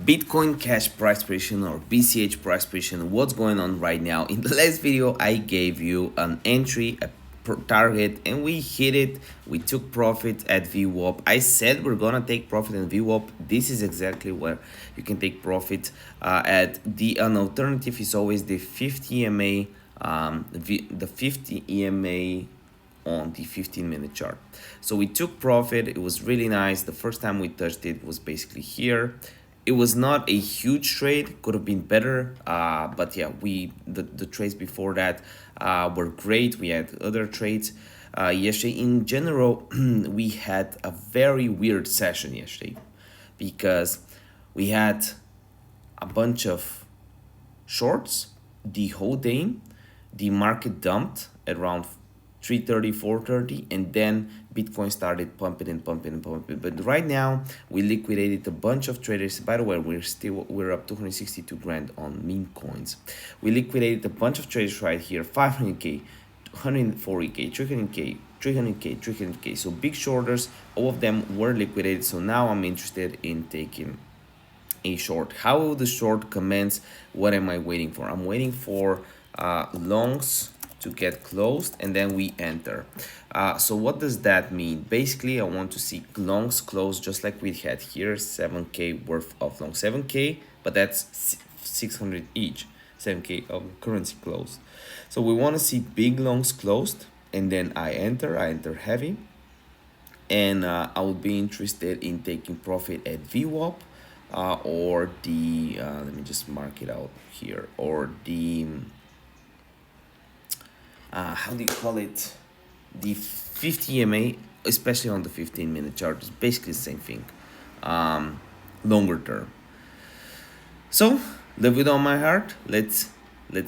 Bitcoin Cash price prediction or BCH price prediction. What's going on right now? In the last video, I gave you an entry, a target, and we hit it. We took profit at VWAP. I said we're gonna take profit in VWAP. This is exactly where you can take profit. At the an alternative is always the 50 EMA, the 50 EMA on the 15-minute chart. So we took profit. It was really nice. The first time we touched it was basically here. It was not a huge trade, could have been better, but yeah, the trades before that were great. We had other trades yesterday. In general, we had a very weird session yesterday because we had a bunch of shorts the whole day. The market dumped at around 3:30, 4:30, and then Bitcoin started pumping and pumping and pumping. But right now we liquidated a bunch of traders. By the way, we're up 262 grand on meme coins. We liquidated a bunch of traders right here, 500k, 140k, 300k, 300k, 300k. So big shorters, all of them were liquidated. So now I'm interested in taking a short. How will the short commence? What am I waiting for? I'm waiting for longs to get closed and then we enter. So what does that mean? Basically, I want to see longs close just like we had here, 7k worth of long, 7k, but that's 600 each, 7k of currency closed. So we want to see big longs closed and then I enter heavy, and I would be interested in taking profit at VWAP or the let me just mark it out here, or the how do you call it, the 50 EMA, especially on the 15-minute chart. Is basically the same thing, longer term. So live with all my heart. Let's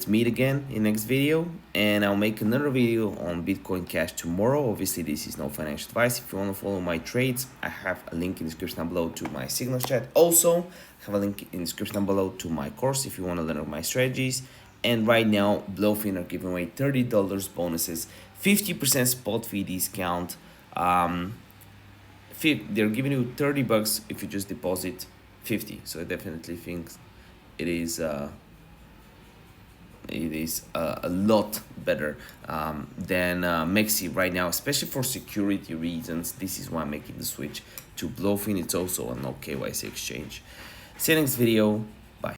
meet again in next video, and I'll make another video on Bitcoin Cash tomorrow. Obviously this is no financial advice. If you want to follow my trades, I have a link in the description down below to my Signal chat. Also I have a link in the description down below to my course if you want to learn my strategies. And right now BloFin are giving away $30 bonuses, 50% spot fee discount. They're giving you $30 if you just deposit 50. So I definitely think it is a lot better than Mexi right now, especially for security reasons. This is why I'm making the switch to BloFin. It's also a no KYC exchange. See you next video.